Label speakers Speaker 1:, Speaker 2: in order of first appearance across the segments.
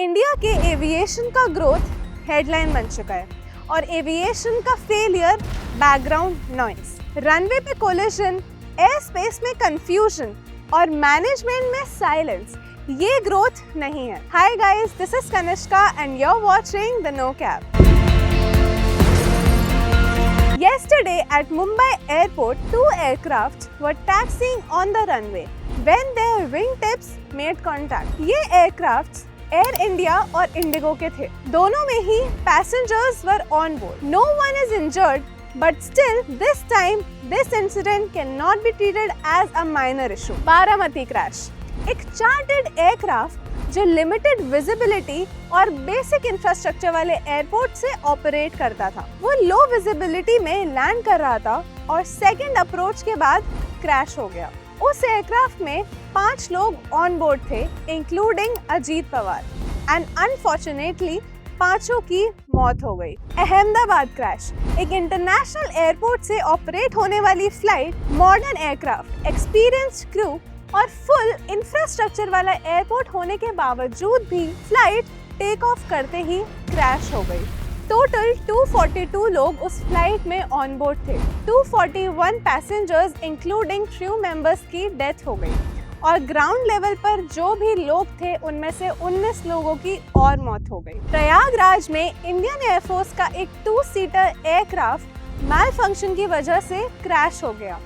Speaker 1: India के aviation का growth headline बन चुका है और एविएशन का फेलियर बैकग्राउंड नॉइस, रनवे पे कोलिजन, एयर स्पेस में कंफ्यूजन और मैनेजमेंट में साइलेंस, ये ग्रोथ नहीं है। Hi guys, this is Kanishka and you are watching the no cap. Yesterday at Mumbai airport, two aircrafts were taxiing on the runway when their wingtips made contact. ये aircrafts Air India और Indigo के थे। दोनों में ही passengers were on board. No one is injured, but still this time this incident cannot be treated as a minor issue. Baramati crash, एक chartered aircraft जो limited visibility और basic infrastructure वाले airport से ऑपरेट करता था, वो लो विजिबिलिटी में land कर रहा था और सेकंड अप्रोच के बाद क्रैश हो गया। उस एयरक्राफ्ट में 5 लोग ऑन बोर्ड थे, including Ajit Pawar, and unfortunately 5 की मौत हो गई। अहमदाबाद क्रैश, एक इंटरनेशनल एयरपोर्ट से ऑपरेट होने वाली flight, modern aircraft, experienced crew और फुल इंफ्रास्ट्रक्चर वाला एयरपोर्ट होने के बावजूद भी फ्लाइट टेक ऑफ करते ही क्रैश हो गई। टोटल 242 लोग उस फ्लाइट में ऑन बोर्ड थे। 241 पैसेंजर्स इंक्लूडिंग क्रू मेंबर्स की डेथ हो गई और ग्राउंड लेवल पर जो भी लोग थे उनमें से 19 लोगों की और मौत हो गई। प्रयागराज में इंडियन एयरफोर्स का एक 2 सीटर एयरक्राफ्ट मैल फंक्शन की वजह से क्रैश हो गया।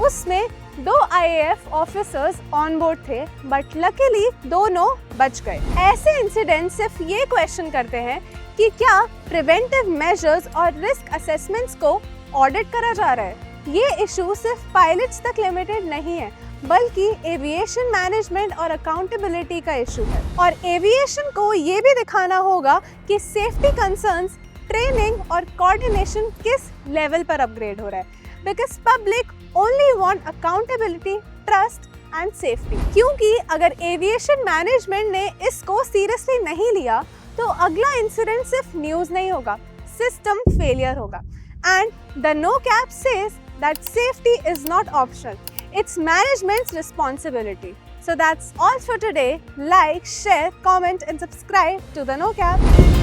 Speaker 1: उसमें 2 IAF ऑफिसर्स ऑन बोर्ड थे, बट लकीली दोनों बच गए। ऐसे इंसिडेंट सिर्फ ये क्वेश्चन करते हैं कि क्या प्रिवेंटिव मेजर्स और रिस्क असेसमेंट्स को ऑडिट करा जा रहा है। ये इशू सिर्फ पायलट्स तक लिमिटेड नहीं है, बल्कि एविएशन मैनेजमेंट और अकाउंटेबिलिटी का इशू है। और एविएशन को ये भी दिखाना होगा कि सेफ्टी कंसर्न्स, ट्रेनिंग और कोऑर्डिनेशन किस लेवल पर अपग्रेड हो रहा है, because public only want accountability, trust and safety. क्योंकि अगर एविएशन मैनेजमेंट ने इसको सीरियसली नहीं लिया तो अगला इंसिडेंट सिर्फ न्यूज़ नहीं होगा, सिस्टम फेलियर होगा। And the no cap says that safety is not optional. It's management's responsibility. So that's all for today. Like, share, comment and subscribe to the No Cap.